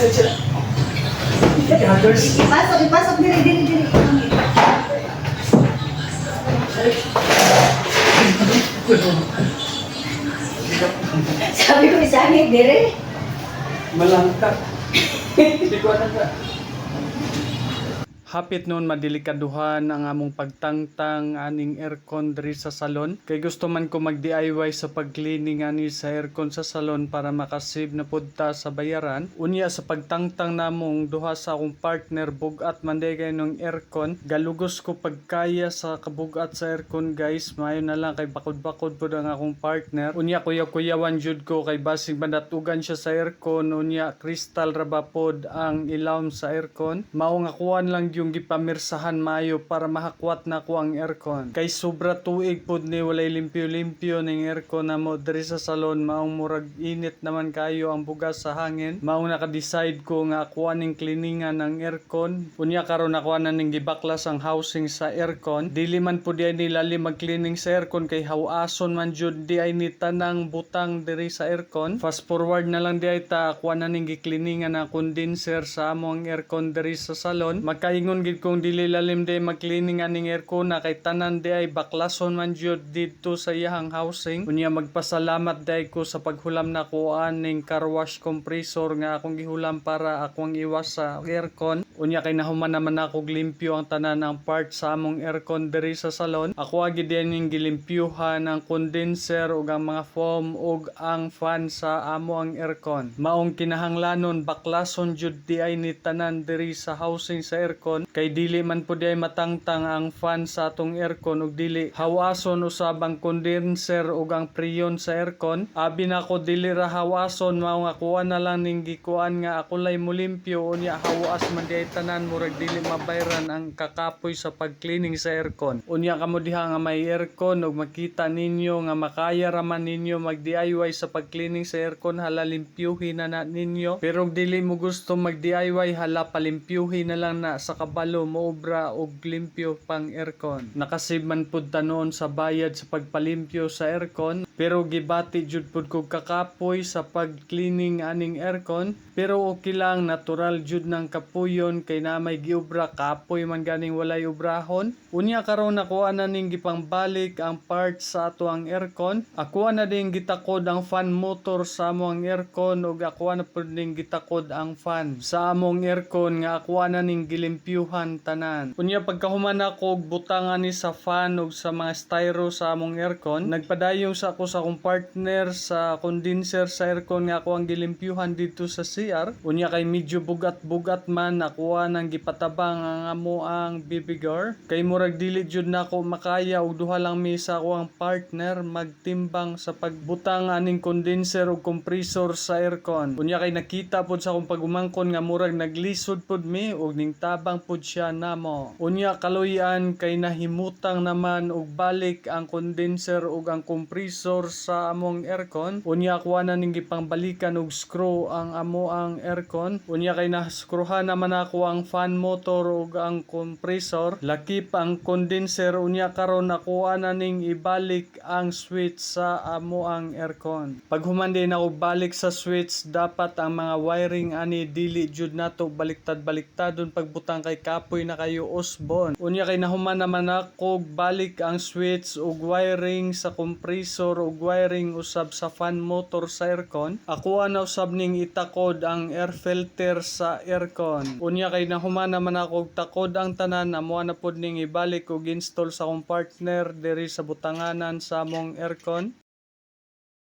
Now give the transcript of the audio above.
Ipasok, dili. Sabi ko isangit, dire. Malangkat. Hindi ko alam ka. Hapit noon madelikaduhan ang among pagtangtang aning aircon diri sa salon. Kay gusto man ko mag-DIY sa pag-cleaning ani sa aircon sa salon para makasave na pudta sa bayaran. Unya sa pagtangtang namong duha sa akong partner bugat man day kay nung aircon. Galugos ko pagkaya sa kabugat sa aircon guys. Mayo na lang kay bakod-bakod pud ang akong partner. Unya kuyaw-kuyawan jud ko kay basig mandatugan siya sa aircon. Unya crystal ra ba pod ang ilawom sa aircon. Mao nga kuan lang yung gipamirsahan mayo para mahakwat na ko ang aircon. Kay sobra tuig pod ni walay limpyo-limpyo ning aircon namo diri sa salon. Maong murag init naman kayo ang bugas sa hangin. Maong naka-decide ko nga kuha ning cleaningan ng aircon. Unya karon nakuha na ning gibaklas ang housing sa aircon. Dili man pud ay nilalim mag-cleaning sa aircon kay hawason man jud di ay ni tanang butang diri sa aircon. Fast forward na lang di ay ta kuha na ning gi-cleaningan na condenser sa among aircon diri sa salon. Magkaingon gid kong dili lalim di mag-cleaning aning aircon na kay tanan di ay baklason man jud dito sa iyang housing. Unya magpasalamat day ko sa paghulam na ko aning car wash compressor nga akong gihulam para akong iwas sa aircon. Unya kay nahuman naman ako limpyo ang tanan ng part sa among aircon diri sa salon. Ako agi din gilimpyuhan ang condenser ug ang mga foam ug ang fan sa amo ang aircon. Maong kinahanglanon baklason jud di ay ni tanan diri sa housing sa aircon kay dili man pud ay matangtang ang fan sa atong aircon ug dili hawason usab ang condenser ug ang preyon sa aircon. Abi na ko dili ra hawason mao nga kuha na lang ning gikuan nga ako lay mulimpyo unya hawas man di ay tanan murag dili mabayran ang kakapoy sa pag-cleaning sa aircon. Unya kamo diha nga may aircon ug makita ninyo nga makaya ra man ninyo mag-DIY sa pag-cleaning sa aircon hala limpyuhin na ninyo. Pero dili mo gusto mag-DIY hala palimpyuhin na lang na sa kabalo moobra og limpyo pang aircon. Nakasave man pud tanon sa bayad sa pagpalimpyo sa aircon pero gibati jud pud kog kakapoy sa pag-cleaning aning aircon. Pero okay lang natural jud ng kapuyon kay na may giobra kapoy man ganing walay obrahon. Unya karon nakuha na ning gipangbalik ang parts sa ato ang aircon. Ako na ding gitakod ang fan motor sa among aircon ug ako na pud ning gitakod ang fan sa among aircon nga ako na ning gilimpyuhan tanan. Unya pagkahuman ako og butangan ni sa fan ug sa mga styro sa among aircon, nagpadayong sa ako sa akong partner sa condenser sa aircon nga ako ang gilimpyuhan dito sa CR. Unya kay medyo bugat-bugat man nakuha nang gipatabang ang amo ang bibigar. Kay murag dili jud nako makaya og duha lang mi sa ako ang partner magtimbang sa pagbutang aning condenser ug compressor sa aircon. Unya kay nakita pod sa akong pagumangkon nga murag naglisod pod mi ug ning tabang pod siya namo. Unya kaluyan kay nahimutang naman og balik ang condenser ug ang compressor sa among aircon. Unya kuha na ning gipangbalikan og screw ang amo ang aircon. Unya kay naskruhan naman ako ang fan motor ug ang compressor. Lakip ang condenser unya karon nakuha na ning ibalik ang switch sa amo ang aircon. Pag human din ako balik sa switch dapat ang mga wiring ani dili jud nato baliktad-baliktadon pagbutang kay kapoy na kayo usbon. Unya kay nahuman naman ako balik ang switch ug wiring sa compressor ug wiring usab sa fan motor sa aircon. Ako na usab ning itakod ang air filter sa aircon. Unya kay nahuman naman ako takod ang tanan amo na pod ning ibalik ug install sa akong partner diri sa butanganan sa among aircon.